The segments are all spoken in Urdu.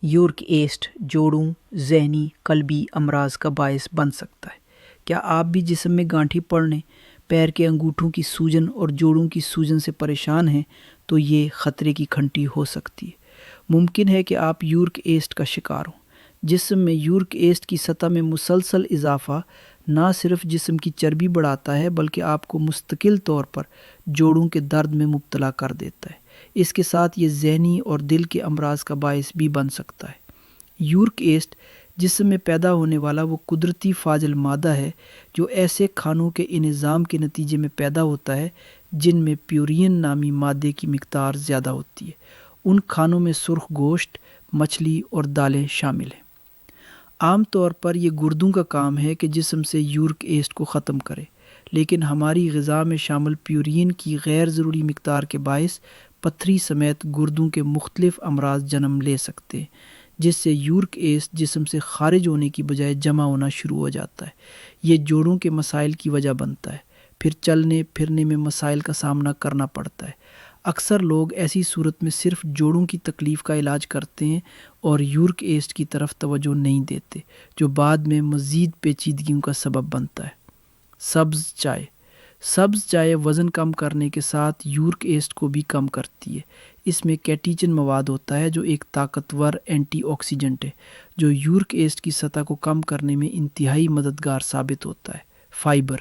یورک ایسڈ جوڑوں، ذہنی، قلبی امراض کا باعث بن سکتا ہے۔ کیا آپ بھی جسم میں گانٹھی پڑنے، پیر کے انگوٹھوں کی سوجن اور جوڑوں کی سوجن سے پریشان ہیں تو یہ خطرے کی گھنٹی ہو سکتی ہے۔ ممکن ہے کہ آپ یورک ایسڈ کا شکار ہوں۔ جسم میں یورک ایسڈ کی سطح میں مسلسل اضافہ نہ صرف جسم کی چربی بڑھاتا ہے بلکہ آپ کو مستقل طور پر جوڑوں کے درد میں مبتلا کر دیتا ہے۔ اس کے ساتھ یہ ذہنی اور دل کے امراض کا باعث بھی بن سکتا ہے۔ یورک ایسڈ جسم میں پیدا ہونے والا وہ قدرتی فاضل مادہ ہے جو ایسے کھانوں کے انہضام کے نتیجے میں پیدا ہوتا ہے جن میں پیورین نامی مادے کی مقدار زیادہ ہوتی ہے۔ ان کھانوں میں سرخ گوشت، مچھلی اور دالیں شامل ہیں۔ عام طور پر یہ گردوں کا کام ہے کہ جسم سے یورک ایسڈ کو ختم کرے، لیکن ہماری غذا میں شامل پیورین کی غیر ضروری مقدار کے باعث پتھری سمیت گردوں کے مختلف امراض جنم لے سکتے ہیں، جس سے یورک ایسڈ جسم سے خارج ہونے کی بجائے جمع ہونا شروع ہو جاتا ہے۔ یہ جوڑوں کے مسائل کی وجہ بنتا ہے، پھر چلنے پھرنے میں مسائل کا سامنا کرنا پڑتا ہے۔ اکثر لوگ ایسی صورت میں صرف جوڑوں کی تکلیف کا علاج کرتے ہیں اور یورک ایسڈ کی طرف توجہ نہیں دیتے، جو بعد میں مزید پیچیدگیوں کا سبب بنتا ہے۔ سبز چائے وزن کم کرنے کے ساتھ یورک ایسڈ کو بھی کم کرتی ہے۔ اس میں کیٹیچن مواد ہوتا ہے جو ایک طاقتور اینٹی آکسیڈنٹ ہے جو یورک ایسڈ کی سطح کو کم کرنے میں انتہائی مددگار ثابت ہوتا ہے۔ فائبر: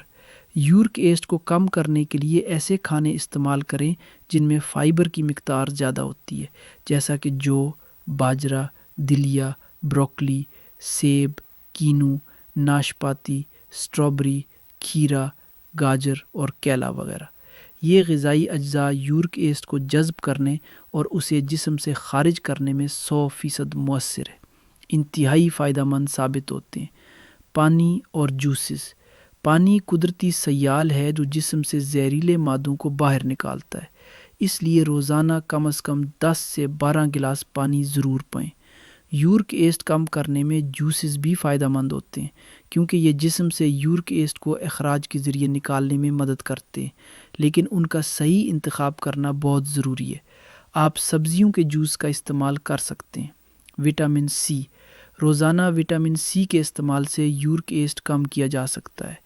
یورک ایسڈ کو کم کرنے کے لیے ایسے کھانے استعمال کریں جن میں فائبر کی مقدار زیادہ ہوتی ہے، جیسا کہ جو، باجرہ، دلیا، بروکلی، سیب، کینو، ناشپاتی، اسٹرابری، کھیرا، گاجر اور کیلا وغیرہ۔ یہ غذائی اجزاء یورک ایسڈ کو جذب کرنے اور اسے جسم سے خارج کرنے میں 100% مؤثر ہے، انتہائی فائدہ مند ثابت ہوتے ہیں۔ پانی اور جوسز: پانی قدرتی سیال ہے جو جسم سے زہریلے مادوں کو باہر نکالتا ہے، اس لیے روزانہ کم از کم 10 سے 12 گلاس پانی ضرور پئیں۔ یورک ایسڈ کم کرنے میں جوسز بھی فائدہ مند ہوتے ہیں کیونکہ یہ جسم سے یورک ایسڈ کو اخراج کے ذریعے نکالنے میں مدد کرتے ہیں، لیکن ان کا صحیح انتخاب کرنا بہت ضروری ہے۔ آپ سبزیوں کے جوس کا استعمال کر سکتے ہیں۔ وٹامن سی: روزانہ وٹامن سی کے استعمال سے یورک ایسڈ کم کیا جا سکتا ہے۔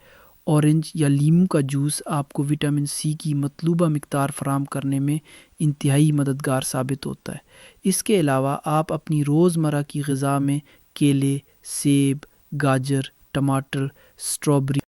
اورنج یا لیموں کا جوس آپ کو وٹامن سی کی مطلوبہ مقدار فراہم کرنے میں انتہائی مددگار ثابت ہوتا ہے۔ اس کے علاوہ آپ اپنی روزمرہ کی غذا میں کیلے، سیب، گاجر، ٹماٹر، اسٹرابری